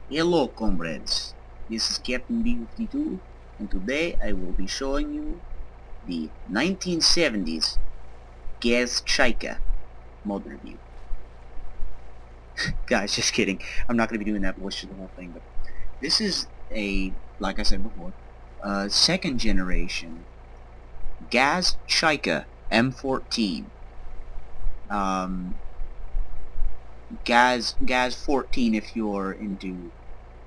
Hello comrades, this is Captain B-52 and today I will be showing you the 1970s GAZ Chaika mod review. Guys, just kidding, I'm not going to be doing that voice for the whole thing, but this is a, like I said before, second generation GAZ Chaika M14. GAZ-14 if you're into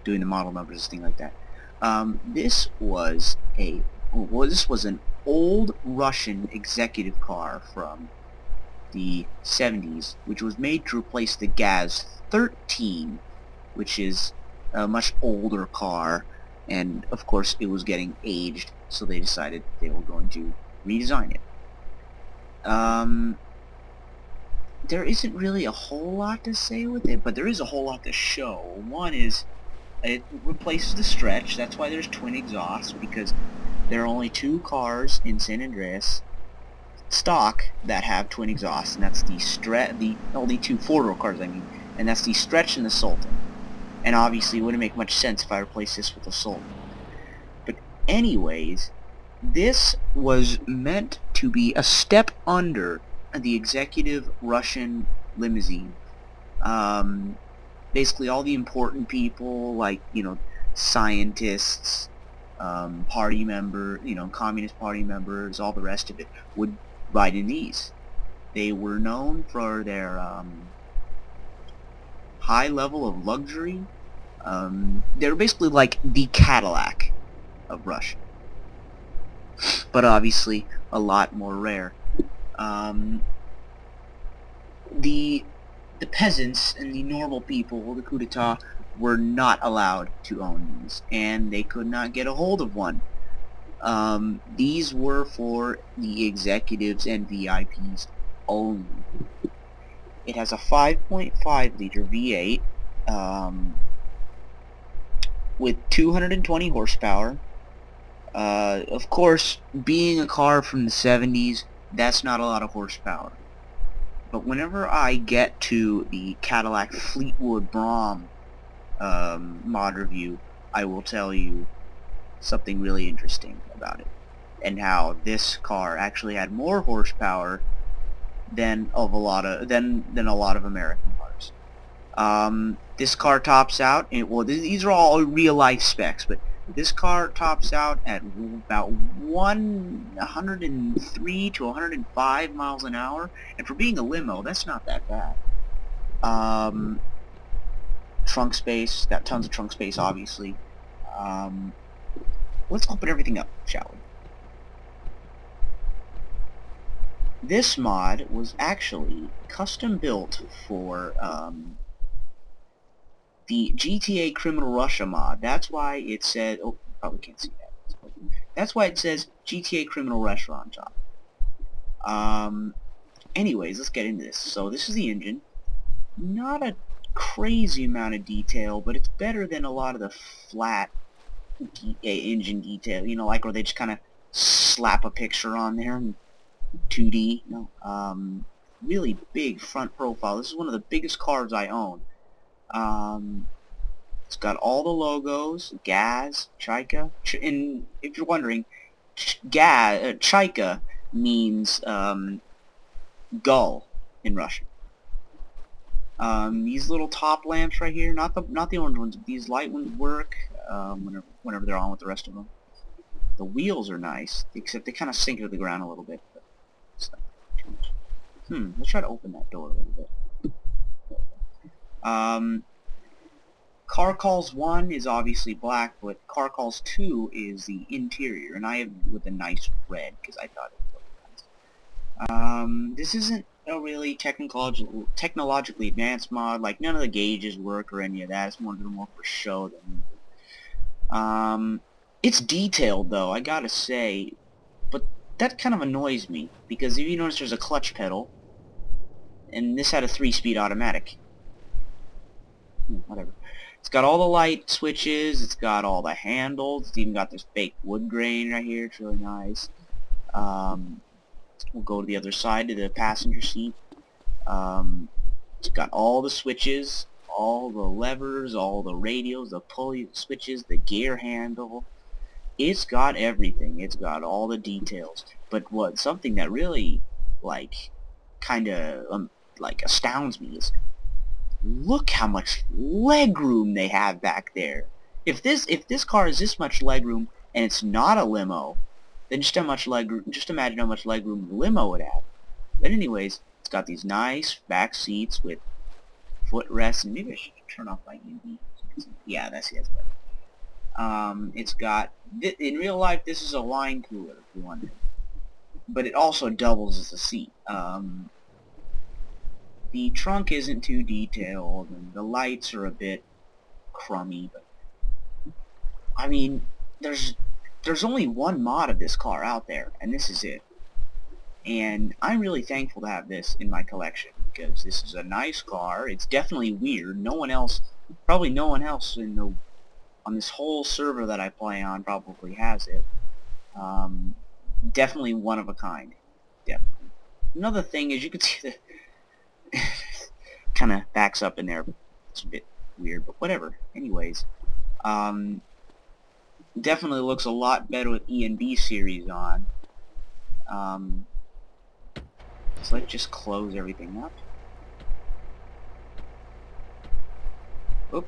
doing the model numbers and things like that. This was an old Russian executive car from the 70s, which was made to replace the GAZ-13, which is a much older car, and of course it was getting aged, so they decided they were going to redesign it. There isn't really a whole lot to say with it, but there is a whole lot to show. One is, it replaces the stretch. That's why there's twin exhausts, because there are only two cars in San Andreas stock that have twin exhausts, and that's the only two four-door cars, I mean, and that's the Stretch and the Sultan. And obviously it wouldn't make much sense if I replaced this with the Sultan. But anyways, this was meant to be a step under the executive Russian limousine. Basically all the important people, like, scientists, party member, Communist Party members, all the rest of it, would ride in these. They were known for their high level of luxury. They were basically like the Cadillac of Russia, but obviously a lot more rare. The peasants and the normal people, the coup d'etat, were not allowed to own these, and they could not get a hold of one. These were for the executives and VIPs only. It has a 5.5 liter V8 with 220 horsepower. Of course, being a car from the 70s, that's not a lot of horsepower. But whenever I get to the Cadillac Fleetwood Brougham mod review, I will tell you something really interesting about it, and how this car actually had more horsepower than a lot of American cars. This car tops out, well, these are all real life specs, but this car tops out at about 103 to 105 miles an hour, and for being a limo, that's not that bad. Trunk space, got tons of trunk space, obviously. Let's open everything up, shall we? This mod was actually custom built for the GTA Criminal Russia mod. That's why it said, oh, you probably can't see that. That's why it says GTA Criminal Russia on top. Anyways, let's get into this. So this is the engine. Not a crazy amount of detail, but it's better than a lot of the flat engine detail, like where they just kind of slap a picture on there and 2D. Really big front profile. This is one of the biggest cars I own. It's got all the logos, GAZ, Chaika, and if you're wondering, Chaika means gull in Russian. These little top lamps right here, not the orange ones, but these light ones work whenever they're on with the rest of them. The wheels are nice, except they kind of sink to the ground a little bit. But it's not too much. Let's try to open that door a little bit. Car Calls 1 is obviously black, but Car Calls 2 is the interior, and I have it with a nice red because I thought it looked nice. This isn't a really technologically advanced mod. Like, none of the gauges work or any of that. It's more for show than anything. It's detailed, though, I gotta say, but that kind of annoys me, because if you notice, there's a clutch pedal, and this had a 3-speed automatic. Whatever. It's got all the light switches, it's got all the handles, it's even got this fake wood grain right here, it's really nice. We'll go to the other side, to the passenger seat. It's got all the switches, all the levers, all the radios, the pulley switches, the gear handle. It's got everything. It's got all the details. But something that really, like, kinda, like, astounds me is, look how much leg room they have back there. If this car is this much leg room and it's not a limo, then just imagine how much leg room the limo would have. But anyways, it's got these nice back seats with footrests, and maybe I should turn off my UV. Yeah, that's better. It's got, in real life, this is a line cooler, if you wondered. But it also doubles as a seat. The trunk isn't too detailed, and the lights are a bit crummy, but I mean, there's only one mod of this car out there, and this is it. And I'm really thankful to have this in my collection, because this is a nice car. It's definitely weird. Probably no one else on this whole server that I play on probably has it. Definitely one of a kind. Definitely. Another thing is, you can see the kind of backs up in there. It's a bit weird, but whatever. Anyways, definitely looks a lot better with E and B series on. So let's just close everything up. Oop.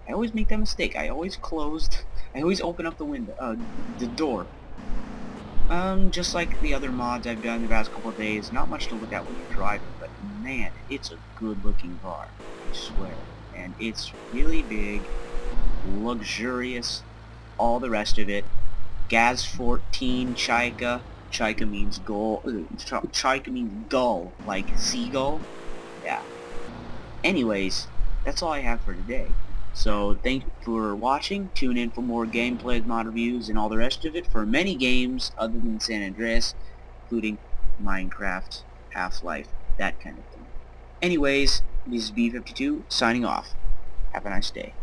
I always make that mistake. I always open up the window, the door. Just like the other mods I've done the past couple of days, not much to look at when you're driving, but man, it's a good looking car, I swear. And it's really big, luxurious, all the rest of it. GAZ-14 Chaika. Chaika means Chaika means gull, like seagull. Yeah. Anyways, that's all I have for today. So thank you for watching. Tune in for more gameplay, mod reviews, and all the rest of it for many games other than San Andreas, including Minecraft, Half-Life, that kind of thing. Anyways, this is B52 signing off. Have a nice day.